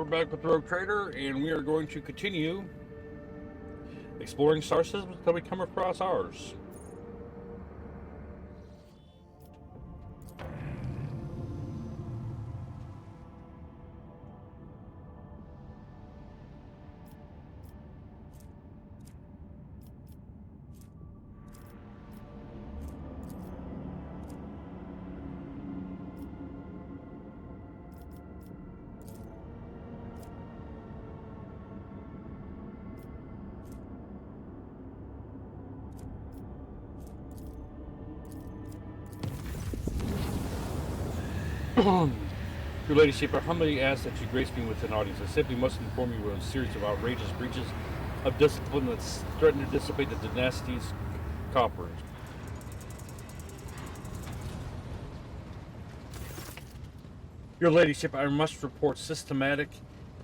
back with Rogue Trader, and we are going to continue exploring star systems until we come across ours. Your Ladyship, I humbly ask that you grace me with an audience. I simply must inform you of a series of outrageous breaches of discipline that threaten to dissipate the dynasty's coffers. Your Ladyship, I must report systematic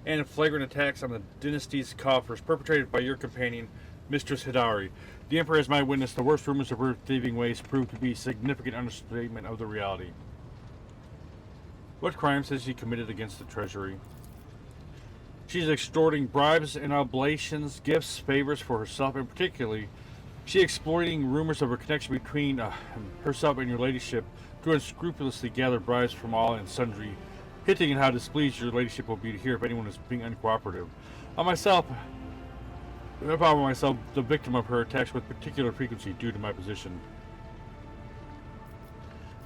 and flagrant attacks on the dynasty's coffers perpetrated by your companion, Mistress Hidari. The Emperor is my witness. The worst rumors of her thieving ways prove to be a significant understatement of the reality. What crimes has she committed against the treasury? She's extorting bribes and oblations, gifts, favors for herself, and particularly, she exploiting rumors of her connection between herself and your ladyship to unscrupulously gather bribes from all and sundry, hinting at how displeased your ladyship will be to hear if anyone is being uncooperative. I myself, the victim of her attacks with particular frequency due to my position.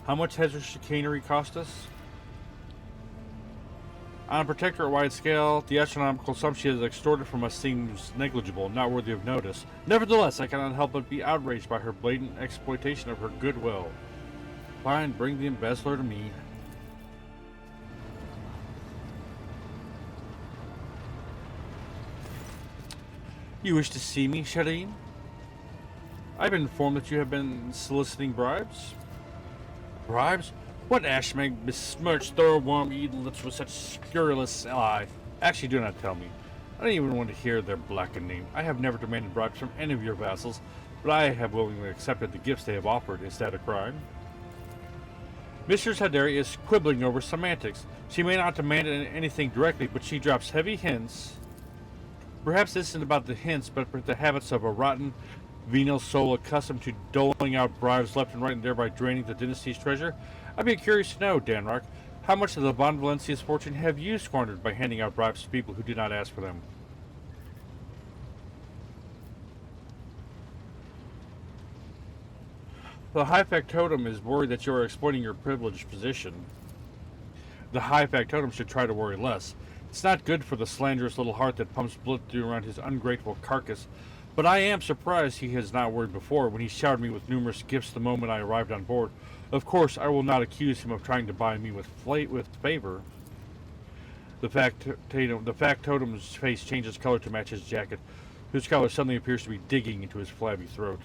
How much has her chicanery cost us? On a protectorate-wide scale, the astronomical sum she has extorted from us seems negligible, not worthy of notice. Nevertheless, I cannot help but be outraged by her blatant exploitation of her goodwill. Fine, bring the embezzler to me. You wish to see me, Shireen? I've been informed that you have been soliciting bribes. Bribes? What ashmag besmirched thoroughworm eaten lips with such scurrilous lie? Actually, do not tell me. I don't even want to hear their blackened name. I have never demanded bribes from any of your vassals, but I have willingly accepted the gifts they have offered. Is that a crime? Mistress Hidari is quibbling over semantics. She may not demand anything directly, but she drops heavy hints. Perhaps this isn't about the hints, but the habits of a rotten, venal soul accustomed to doling out bribes left and right and thereby draining the dynasty's treasure. I'd be curious to know, Danrock, how much of the Von Valencia's fortune have you squandered by handing out bribes to people who did not ask for them? The High Factotum is worried that you are exploiting your privileged position. The High Factotum should try to worry less. It's not good for the slanderous little heart that pumps blood through around his ungrateful carcass, but I am surprised he has not worried before when he showered me with numerous gifts the moment I arrived on board. Of course, I will not accuse him of trying to buy me with favor. The factotum's face changes color to match his jacket, whose color suddenly appears to be digging into his flabby throat.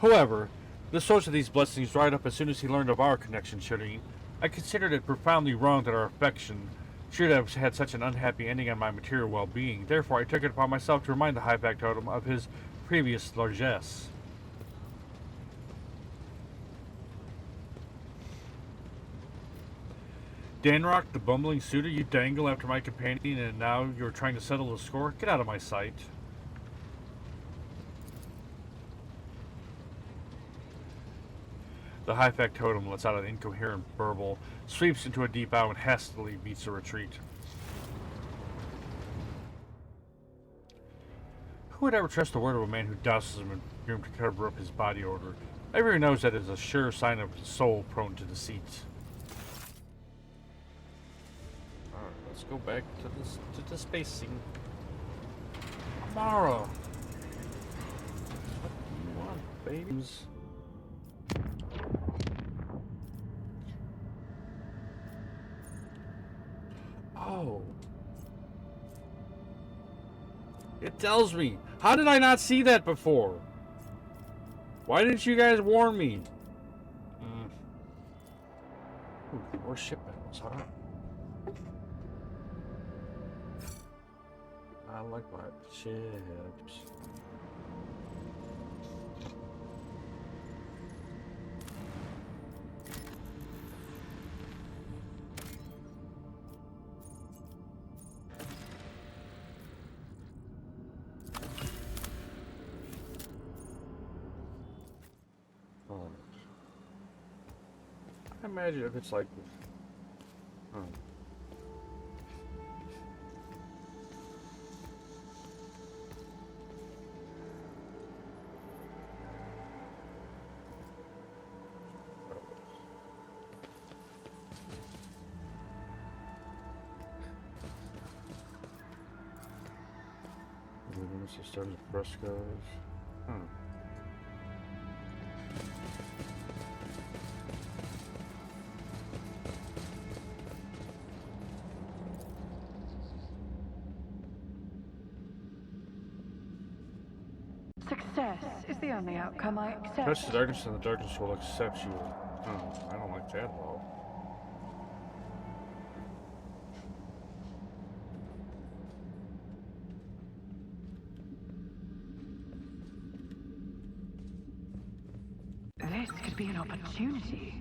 However, the source of these blessings dried up as soon as he learned of our connection, Shireen. I considered it profoundly wrong that our affection should have had such an unhappy ending on my material well-being. Therefore, I took it upon myself to remind the High Factotum of his previous largesse. Danrock, the bumbling suitor you dangle after my companion, and now you're trying to settle the score? Get out of my sight. The High Factotum lets out an incoherent burble, sweeps into a deep bow, and hastily beats a retreat. Who would ever trust the word of a man who douses him in room to cover up his body odor? Everyone knows that is a sure sign of a soul prone to deceit. Alright, let's go back to the space scene. Amara! What do you want, babies? Oh. It tells me. How did I not see that before? Why didn't you guys warn me? Ooh, more shipments, huh? I like my chips. imagine if it's like... Huh. Systems of frescoes. Huh. Success is the only outcome I accept. Trust the darkness and the darkness will accept you. Huh. I don't like that at all. This could be an opportunity.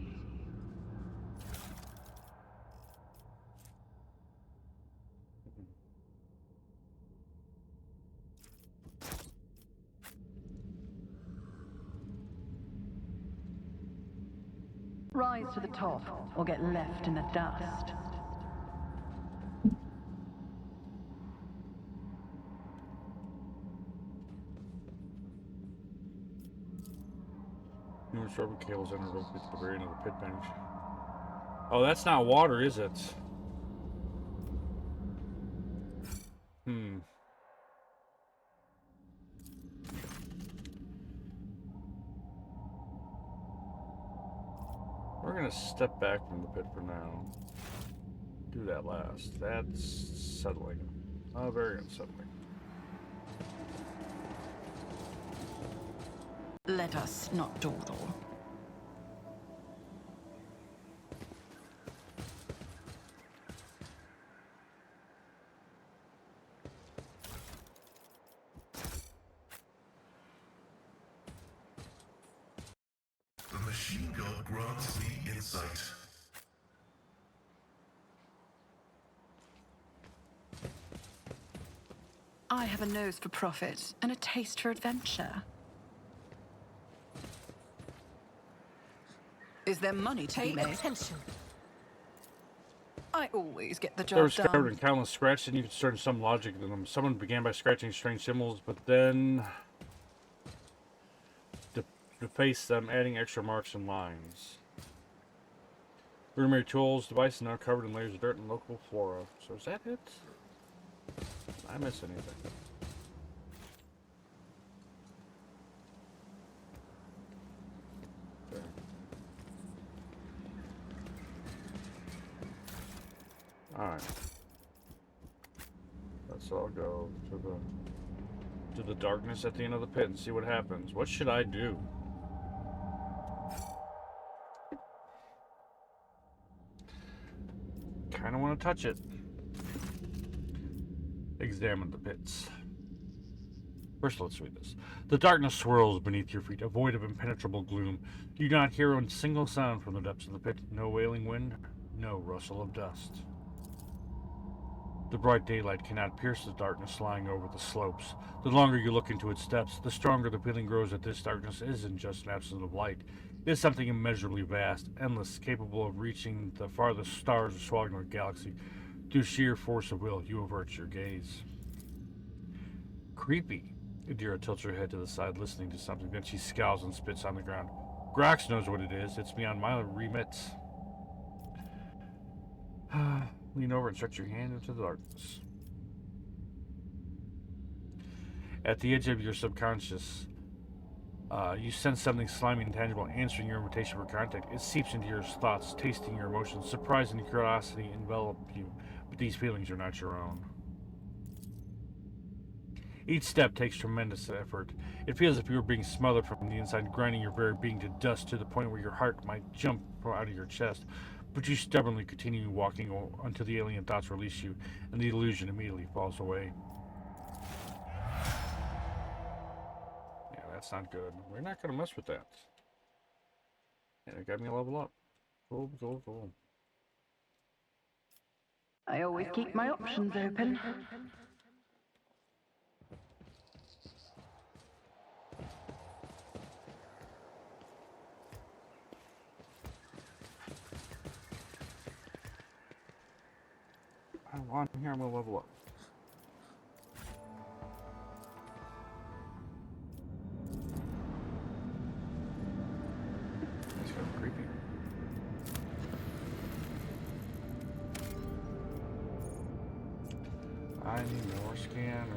Rise to the top, or get left in the dust. Numerous rubber cables entered at the very end of the pit bench. Oh, that's not water, is it? Hmm. We're gonna step back from the pit for now. Do that last. That's settling. Very unsettling. Let us not dawdle. The machine god grants me insight. I have a nose for profit and a taste for adventure. Is there money to be made? Attention. I always get the There was job covered done. in countless scratches, and you could discern some logic in them. Someone began by scratching strange symbols, but then defaced them, adding extra marks and lines. Rudimentary tools, devices now covered in layers of dirt and local flora. So is that it? Did I miss anything? Okay. Alright. Let's all go to the darkness at the end of the pit and see what happens. What should I do? Kinda want to touch it. Examine the pits. First, let's read this. The darkness swirls beneath your feet, a void of impenetrable gloom. You do not hear a single sound from the depths of the pit. No wailing wind, no rustle of dust. The bright daylight cannot pierce the darkness lying over the slopes. The longer you look into its depths, the stronger the feeling grows that this darkness isn't just an absence of light. It is something immeasurably vast, endless, capable of reaching the farthest stars or swallowing our galaxy. Through sheer force of will, you avert your gaze. Creepy. Adira tilts her head to the side, listening to something. Then she scowls and spits on the ground. Grax knows what it is. It's beyond my remit. Lean over and stretch your hand into the darkness. At the edge of your subconscious, you sense something slimy and tangible answering your invitation for contact. It seeps into your thoughts, tasting your emotions. Surprise and curiosity envelop you, but these feelings are not your own. Each step takes tremendous effort. It feels as if you were being smothered from the inside, grinding your very being to dust to the point where your heart might jump out of your chest. But you stubbornly continue walking until the alien thoughts release you, and the illusion immediately falls away. Yeah, that's not good. We're not going to mess with that. Yeah, it got me a level up. Cool, cool, cool. I always keep my options open. on here, I'm gonna level up. That's kind of creepy. I need more scanners.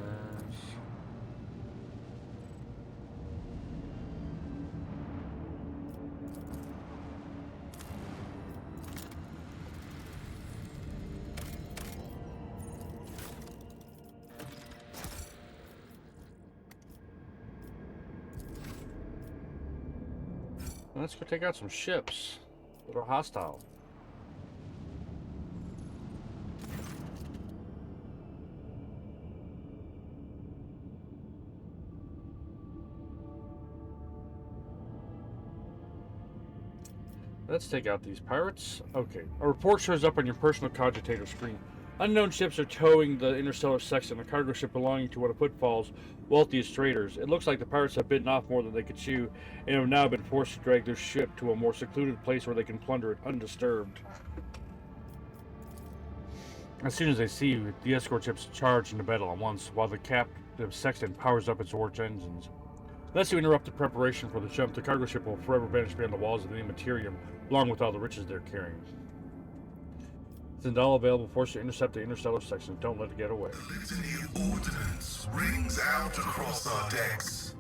Let's go take out some ships that are hostile. Let's take out these pirates. Okay. A report shows up on your personal cogitator screen. Unknown ships are towing the interstellar sexton, a cargo ship belonging to one of Footfall's wealthiest traders. It looks like the pirates have bitten off more than they could chew, and have now been forced to drag their ship to a more secluded place where they can plunder it undisturbed. As soon as they see you, the escort ships charge into battle at once, while the captive sexton powers up its warch engines. Unless you interrupt the preparation for the jump, the cargo ship will forever vanish beyond the walls of the Immaterium, along with all the riches they're carrying. Zendal available force to intercept the interstellar section. Don't let it get away. The litany of ordnance rings out across our decks.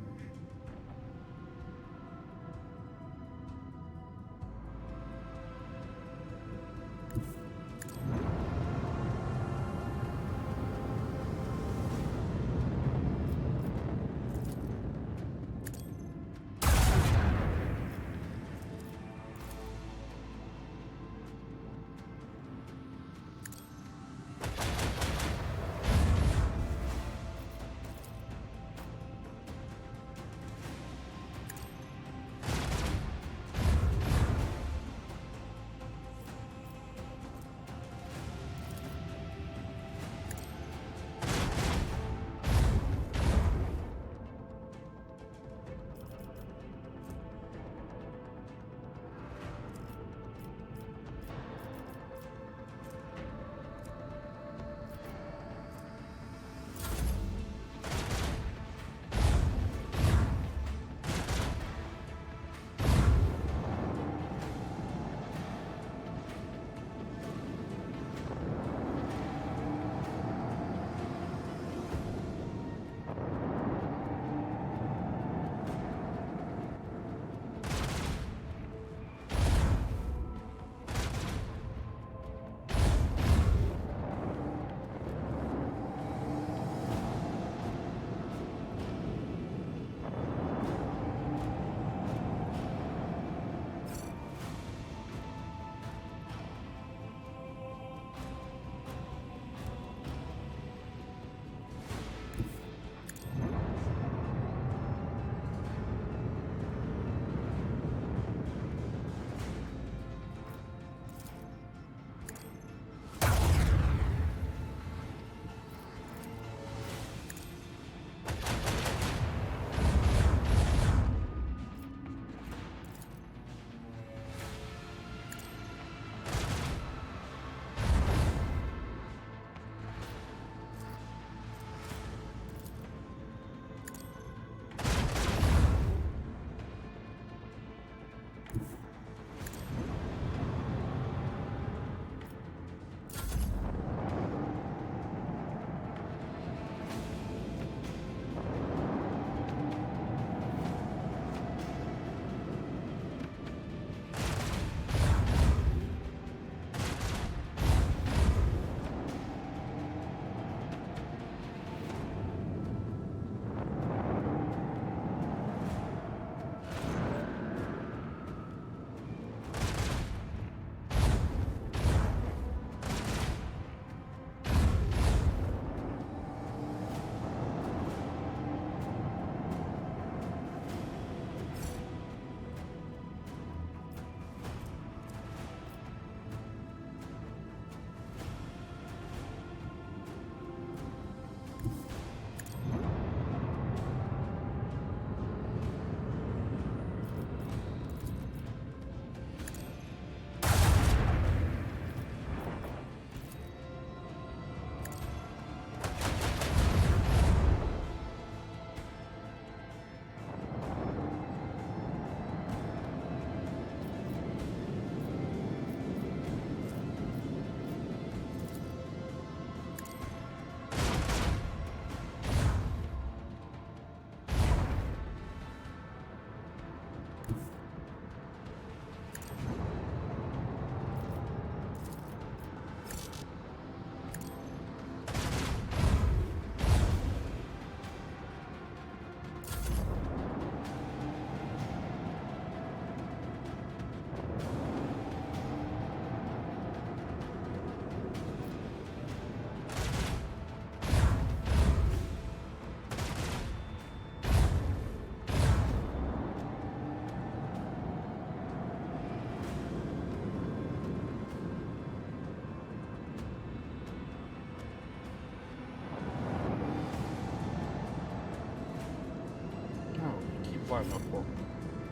climb up for me,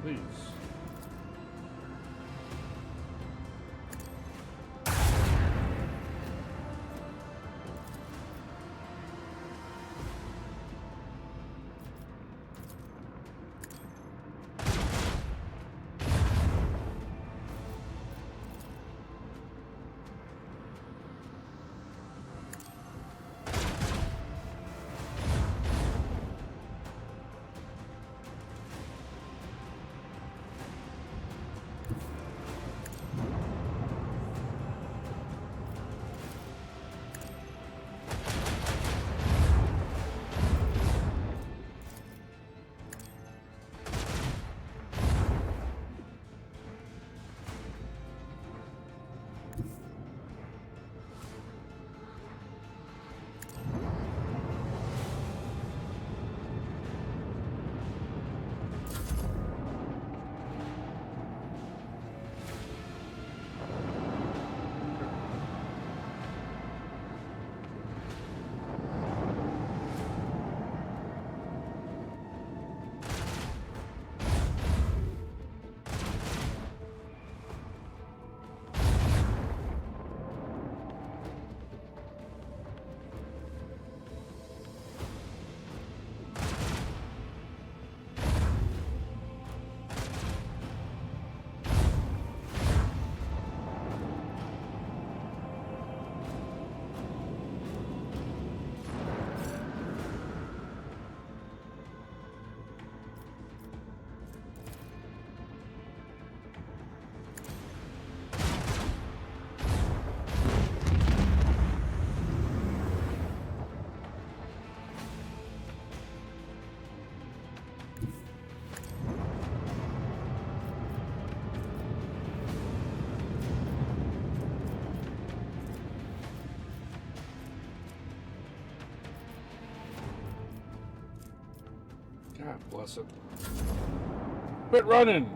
please. God bless it. Quit running!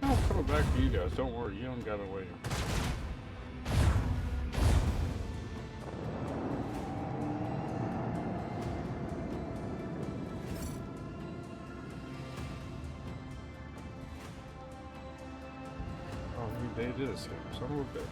I'm coming back to you guys. Don't worry, you don't gotta wait. Oh, they did escape. Son of a bitch.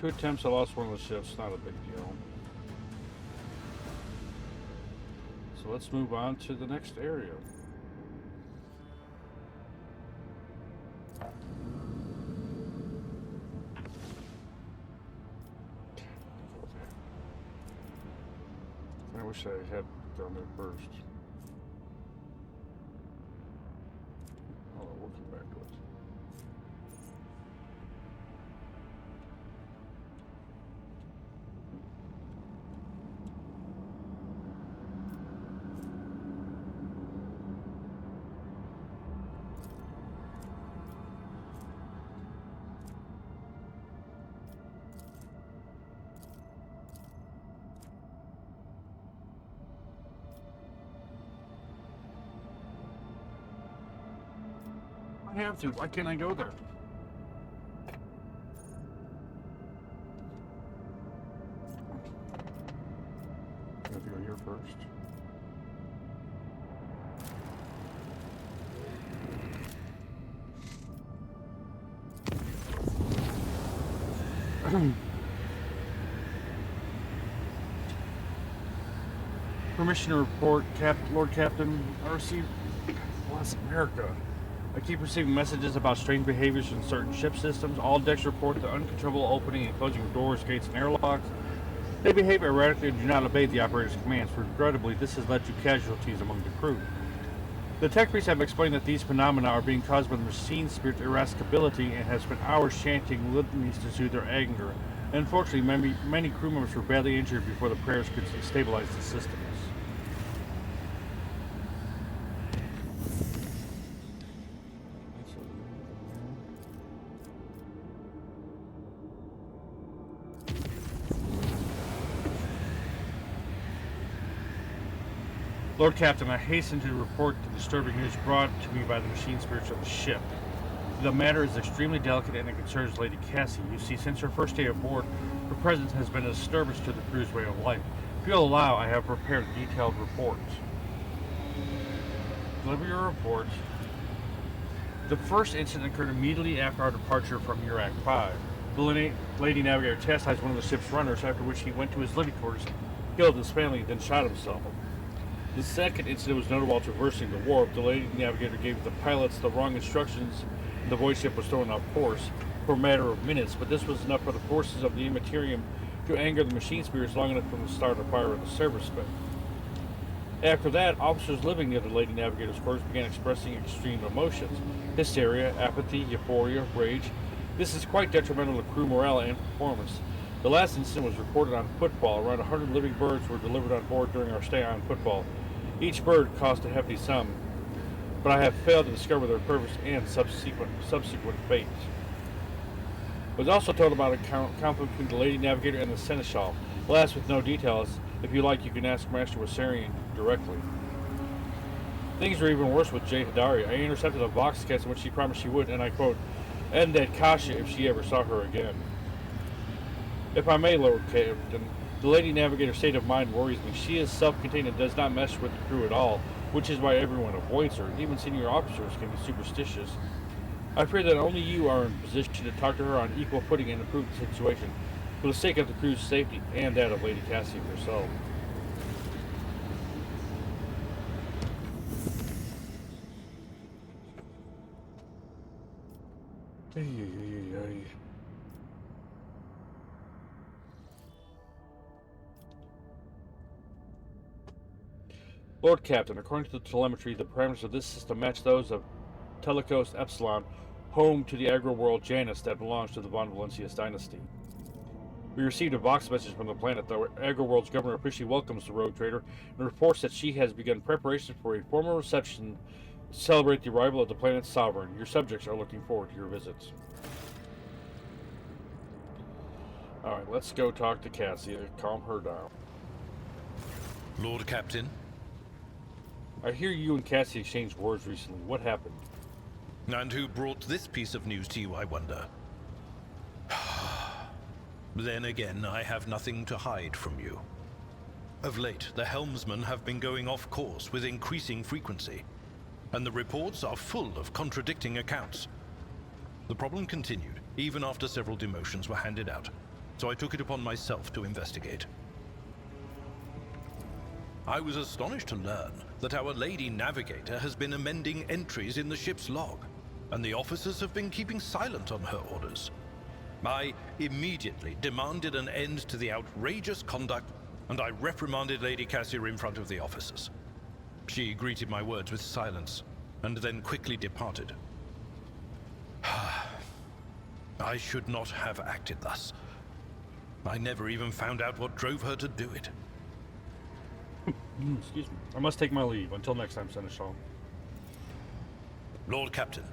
2 attempts, I lost one of the ships. Not a big deal. So let's move on to the next area. I wish I had gone there first. Oh, we'll come back to it. I have to. Why can't I go there? I have to go here first. Permission to report, Lord Captain. I received. Bless America. I keep receiving messages about strange behaviors in certain ship systems. All decks report the uncontrollable opening and closing of doors, gates, and airlocks. They behave erratically and do not obey the operator's commands. Regrettably, this has led to casualties among the crew. The tech priests have explained that these phenomena are being caused by the machine spirit's irascibility and have spent hours chanting litanies to soothe their anger. Unfortunately, many crew members were badly injured before the prayers could stabilize the systems. Lord Captain, I hasten to report the disturbing news brought to me by the machine spirits of the ship. The matter is extremely delicate and it concerns Lady Cassie. You see, since her first day aboard, her presence has been a disturbance to the crew's way of life. If you'll allow, I have prepared a detailed report. Deliver your report. The first incident occurred immediately after our departure from Urac 5. The Lady Navigator chastised one of the ship's runners, after which he went to his living quarters, killed his family, then shot himself. The second incident was noted while traversing the warp. The Lady Navigator gave the pilots the wrong instructions and the void ship was thrown off course for a matter of minutes, but this was enough for the forces of the Immaterium to anger the machine spirits long enough for them to start a fire at the service bay. After that, officers living near the Lady Navigator's quarters began expressing extreme emotions. Hysteria, apathy, euphoria, rage. This is quite detrimental to crew morale and performance. The last incident was reported on Football. Around 100 living birds were delivered on board during our stay on Football. Each bird cost a hefty sum, but I have failed to discover their purpose and subsequent fate. I was also told about a conflict between the Lady Navigator and the Seneschal. Alas, with no details. If you like, you can ask Master Wassarian directly. Things were even worse with Jay Hidari. I intercepted a Vox cast in which she promised she would, and I quote, end at Kasha if she ever saw her again. If I may, Lord Captain, the Lady Navigator's state of mind worries me. She is self-contained and does not mesh with the crew at all, which is why everyone avoids her. Even senior officers can be superstitious. I fear that only you are in position to talk to her on equal footing and improve the situation, for the sake of the crew's safety and that of Lady Cassie herself. Lord Captain, according to the telemetry, the parameters of this system match those of Telecos Epsilon, home to the agro-world Janus that belongs to the Von Valencius dynasty. We received a Vox message from the planet. The agro-world's governor officially welcomes the rogue trader and reports that she has begun preparations for a formal reception to celebrate the arrival of the planet's sovereign. Your subjects are looking forward to your visits. Alright, let's go talk to Cassie and calm her down. Lord Captain? I hear you and Cassie exchanged words recently. What happened? And who brought this piece of news to you, I wonder? Then again, I have nothing to hide from you. Of late, the helmsmen have been going off course with increasing frequency, and the reports are full of contradicting accounts. The problem continued, even after several demotions were handed out. so I took it upon myself to investigate. I was astonished to learn that our Lady Navigator has been amending entries in the ship's log, and the officers have been keeping silent on her orders. I immediately demanded an end to the outrageous conduct, and I reprimanded Lady Cassia in front of the officers. She greeted my words with silence, and then quickly departed. I should not have acted thus. I never even found out what drove her to do it. Excuse me. I must take my leave. Until next time, Seneschal. Lord Captain.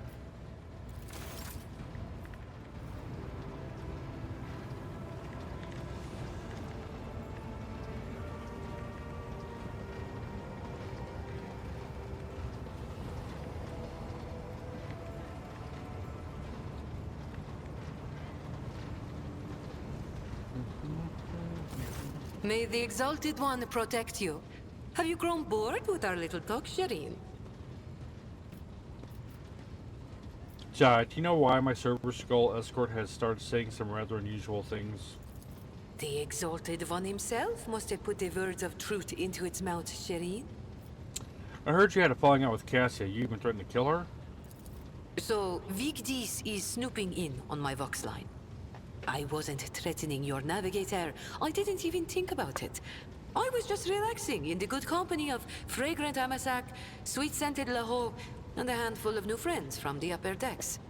May the Exalted One protect you. Have you grown bored with our little talk, Shireen? Jai, do you know why my Silver Skull escort has started saying some rather unusual things? The Exalted One himself must have put the words of truth into its mouth, Shireen. I heard you had a falling out with Cassia. You even threatened to kill her? So, Vigdis is snooping in on my Vox line. I wasn't threatening your navigator. I didn't even think about it. I was just relaxing in the good company of fragrant Amasak, sweet-scented Laho, and a handful of new friends from the upper decks.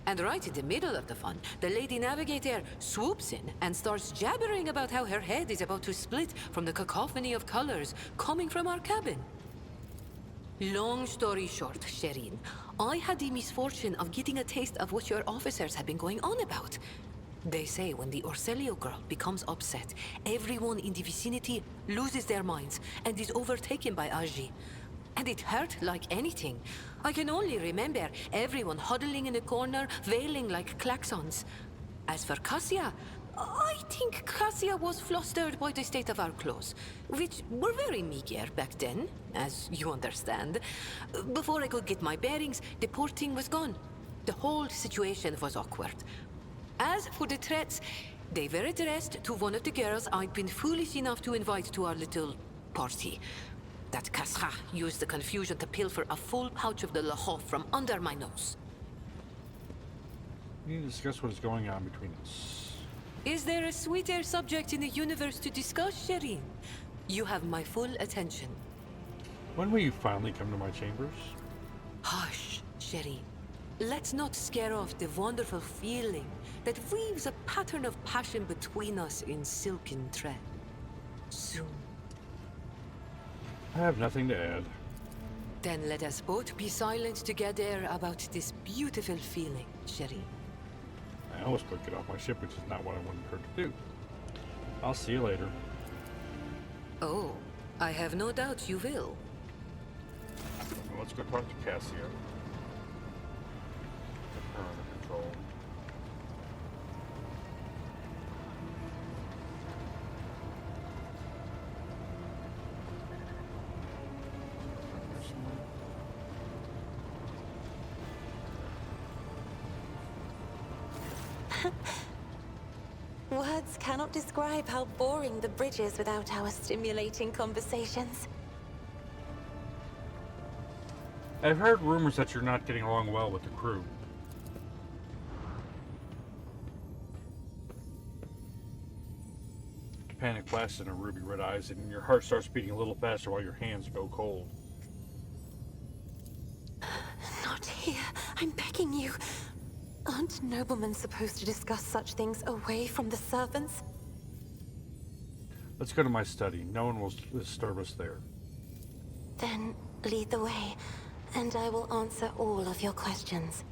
And right in the middle of the fun, the Lady Navigator swoops in and starts jabbering about how her head is about to split from the cacophony of colors coming from our cabin. Long story short, Shireen, I had the misfortune of getting a taste of what your officers have been going on about. They say when the Orselio girl becomes upset, everyone in the vicinity loses their minds and is overtaken by Aji. And it hurt like anything. I can only remember everyone huddling in a corner, wailing like klaxons. As for Cassia, I think Cassia was flustered by the state of our clothes, which were very meager back then, as you understand. Before I could get my bearings, the porting was gone. The whole situation was awkward. As for the threats, they were addressed to one of the girls I'd been foolish enough to invite to our little party. That Kasra used the confusion to pilfer a full pouch of the Laho from under my nose. We need to discuss what is going on between us. Is there a sweeter subject in the universe to discuss, Shireen? You have my full attention. When will you finally come to my chambers? Hush, Shireen. Let's not scare off the wonderful feeling that weaves a pattern of passion between us in silken thread. Soon. I have nothing to add. Then let us both be silent together about this beautiful feeling, Shireen. I almost put get off my ship, which is not what I wanted her to do. I'll see you later. Oh, I have no doubt you will. Well, let's go talk to Cassia. Get her under control. Words cannot describe how boring the bridge is without our stimulating conversations. I've heard rumors that you're not getting along well with the crew. Panic flashes in her ruby red eyes, and your heart starts beating a little faster while your hands go cold. Not here. I'm begging you. Aren't noblemen supposed to discuss such things away from the servants? Let's go to my study. No one will disturb us there. Then lead the way, and I will answer all of your questions.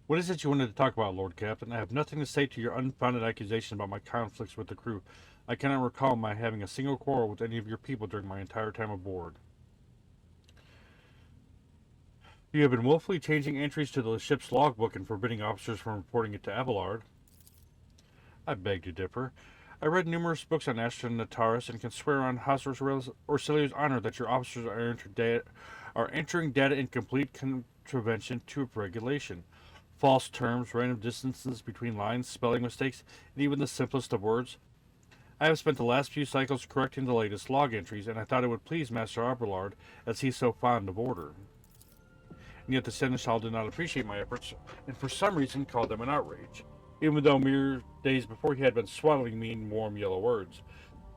What is it you wanted to talk about, Lord Captain? I have nothing to say to your unfounded accusation about my conflicts with the crew. I cannot recall my having a single quarrel with any of your people during my entire time aboard. You have been willfully changing entries to the ship's logbook and forbidding officers from reporting it to Abelard. I beg to differ. I read numerous books on Astra Nataris and can swear on House Orsilio's honor that your officers are entering data in complete contravention to regulation. False terms, random distances between lines, spelling mistakes, and even the simplest of words. I have spent the last few cycles correcting the latest log entries, and I thought it would please Master Abelard, as he's so fond of order. And yet the Seneschal did not appreciate my efforts, and for some reason called them an outrage, even though mere days before he had been swaddling me in warm yellow words.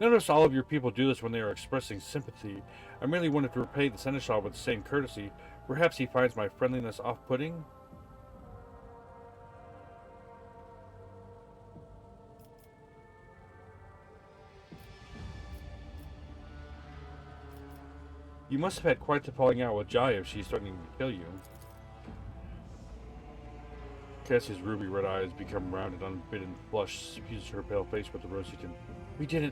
Notice all of your people do this when they are expressing sympathy. I merely wanted to repay the Seneschal with the same courtesy. Perhaps he finds my friendliness off-putting? You must have had quite the falling out with Jaya if she's threatening to kill you. Cassie's ruby red eyes become round and unbidden blush suffuses her pale face with the rosy tint.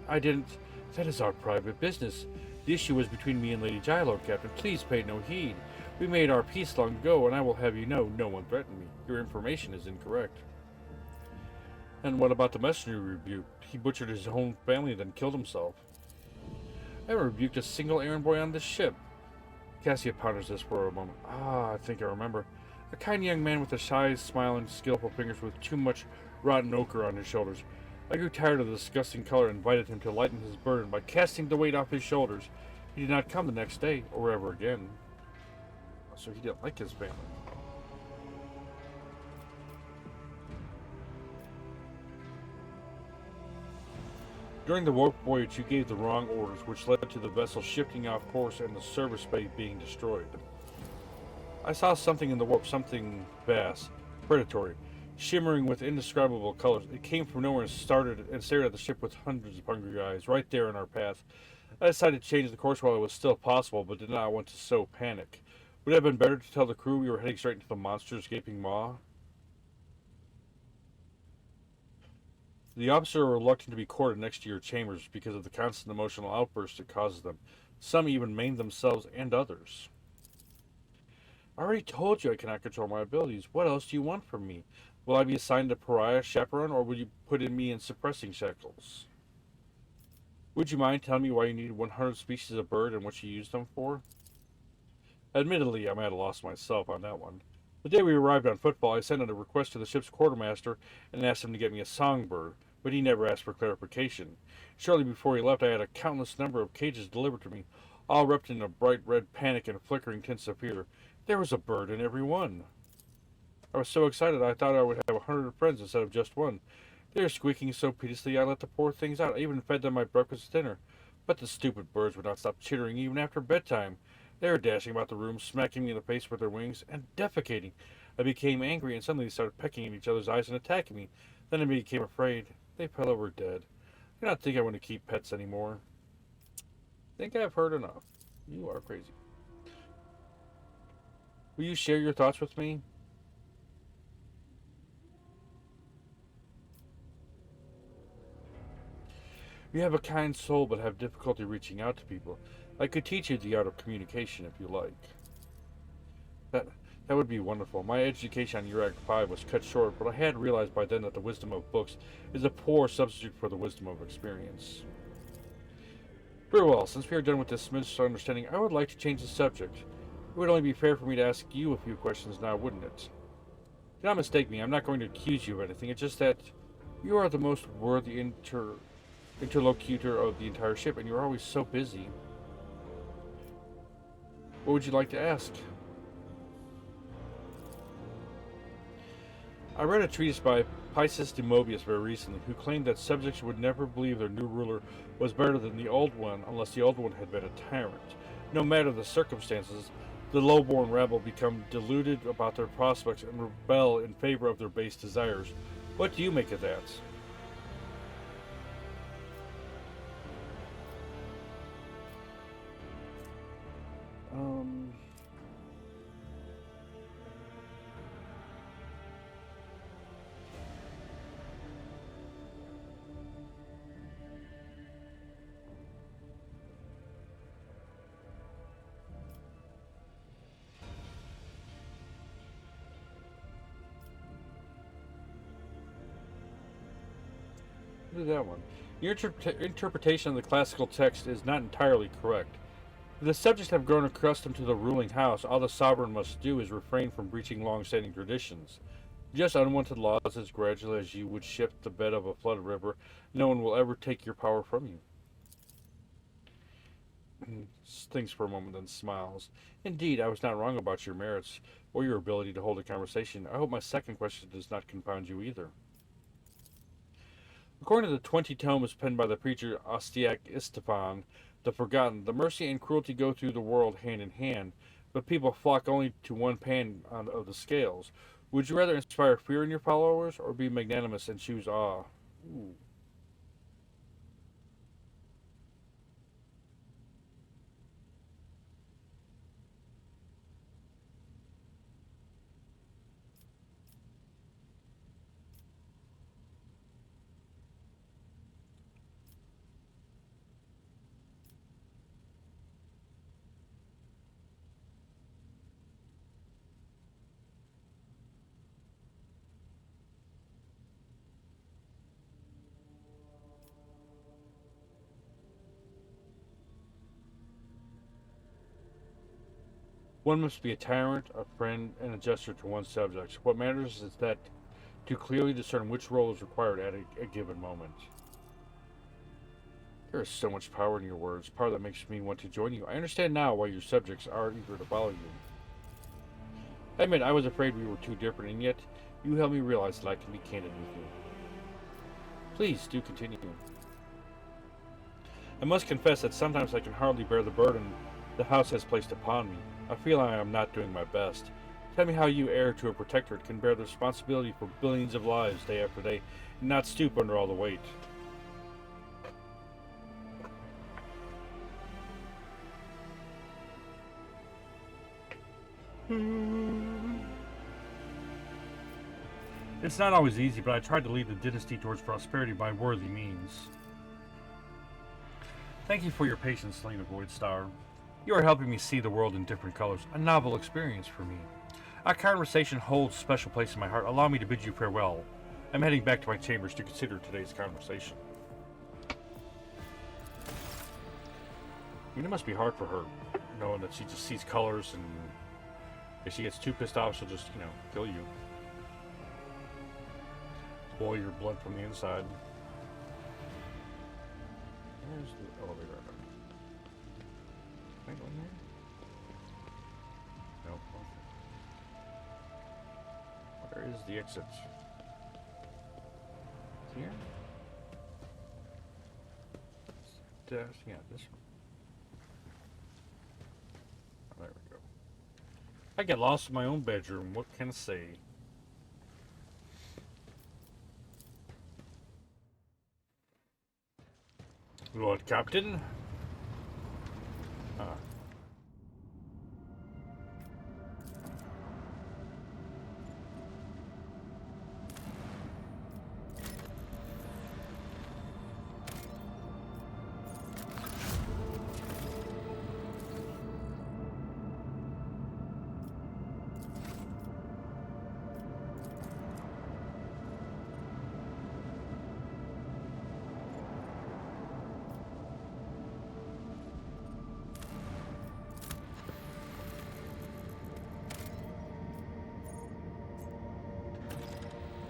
I didn't. That is our private business. The issue was between me and Lady Jaya, Lord Captain. Please pay no heed. We made our peace long ago, and I will have you know no one threatened me. Your information is incorrect. And what about the messenger you rebuked? He butchered his own family and then killed himself. I haven't rebuked a single errand boy on this ship. Cassia ponders this for a moment. I think I remember. A kind young man with a shy smile and skillful fingers with too much rotten ochre on his shoulders. I grew tired of the disgusting color and invited him to lighten his burden by casting the weight off his shoulders. He did not come the next day, or ever again. So he didn't like his family. During the warp voyage, you gave the wrong orders, which led to the vessel shifting off course and the service bay being destroyed. I saw something in the warp, something vast, predatory, shimmering with indescribable colors. It came from nowhere and stared at the ship with hundreds of hungry eyes, right there in our path. I decided to change the course while it was still possible, but did not want to sow panic. Would it have been better to tell the crew we were heading straight into the monster's gaping maw? The officers are reluctant to be quartered next to your chambers because of the constant emotional outbursts it causes them. Some even maim themselves and others. I already told you I cannot control my abilities. What else do you want from me? Will I be assigned a pariah chaperone, or will you put me in suppressing shackles? Would you mind telling me why you need 100 species of bird and what you use them for? Admittedly, I'm at a loss myself on that one. The day we arrived on Footfall, I sent out a request to the ship's quartermaster and asked him to get me a songbird, but he never asked for clarification. Shortly before he left, I had a countless number of cages delivered to me, all wrapped in a bright red panic and flickering tints of fear. There was a bird in every one. I was so excited I thought I would have 100 friends instead of just one. They were squeaking so piteously I let the poor things out. I even fed them my breakfast and dinner. But the stupid birds would not stop chittering even after bedtime. They were dashing about the room, smacking me in the face with their wings, and defecating. I became angry, and suddenly they started pecking at each other's eyes and attacking me. Then I became afraid. They fell over dead. I do not think I want to keep pets anymore. Think I've heard enough. You are crazy. Will you share your thoughts with me? You have a kind soul, but have difficulty reaching out to people. I could teach you the art of communication if you like. That would be wonderful. My education on Urak 5 was cut short, but I had realized by then that the wisdom of books is a poor substitute for the wisdom of experience. Very well, since we are done with this misunderstanding, I would like to change the subject. It would only be fair for me to ask you a few questions now, wouldn't it? Do not mistake me, I'm not going to accuse you of anything, it's just that you are the most worthy interlocutor of the entire ship, and you're always so busy. What would you like to ask? I read a treatise by Pisces de Mobius very recently, who claimed that subjects would never believe their new ruler was better than the old one unless the old one had been a tyrant. No matter the circumstances, the low-born rabble become deluded about their prospects and rebel in favor of their base desires. What do you make of that? Do that one. Your interpretation of the classical text is not entirely correct. If the subjects have grown accustomed to the ruling house, all the sovereign must do is refrain from breaching long-standing traditions. Just unwanted laws as gradually as you would shift the bed of a flooded river. No one will ever take your power from you. Thinks for a moment, then smiles. Indeed, I was not wrong about your merits or your ability to hold a conversation. I hope my second question does not confound you either. According to the 20 tomes penned by the preacher Ostiak Istefan, the Forgotten, the mercy and cruelty go through the world hand in hand, but people flock only to one pan of the scales. Would you rather inspire fear in your followers or be magnanimous and choose awe? Ooh. One must be a tyrant, a friend, and a jester to one's subjects. What matters is that to clearly discern which role is required at a given moment. There is so much power in your words, power that makes me want to join you. I understand now why your subjects are eager to follow you. I admit I was afraid we were too different, and yet you helped me realize that I can be candid with you. Please do continue. I must confess that sometimes I can hardly bear the burden the house has placed upon me. I feel I am not doing my best. Tell me how you, heir to a protectorate, can bear the responsibility for billions of lives day after day and not stoop under all the weight. It's not always easy, but I tried to lead the dynasty towards prosperity by worthy means. Thank you for your patience, Selena Voidstar. You are helping me see the world in different colors, a novel experience for me. Our conversation holds a special place in my heart. Allow me to bid you farewell. I'm heading back to my chambers to consider today's conversation. I mean, it must be hard for her, knowing that she just sees colors, and if she gets too pissed off, she'll just, kill you. Boil your blood from the inside. Where's the elevator? Can I go in there? Nope. Where is the exit? Here? Yeah, this one. Oh, there we go. I get lost in my own bedroom. What can I say? Lord Captain?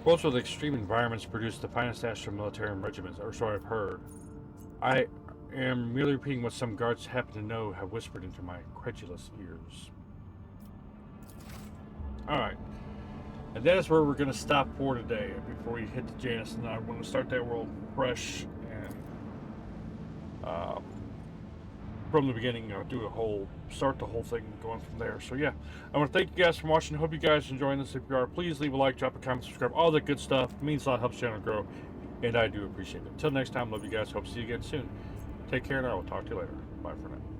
Worlds with extreme environments produce the finest astral military regiments, or so I've heard. I am merely repeating what some guards happen to know have whispered into my credulous ears. Alright. And that is where we're going to stop for today before we hit the Janus. And I want to start that world fresh and from the beginning, start the whole thing going from there. So yeah, I want to thank you guys for watching. I hope you guys are enjoying this. If you are, please leave a like, drop a comment, subscribe, all that good stuff. It means a lot, helps the channel grow, and I do appreciate it. Until next time, love you guys. Hope to see you again soon. Take care, and I will talk to you later. Bye for now.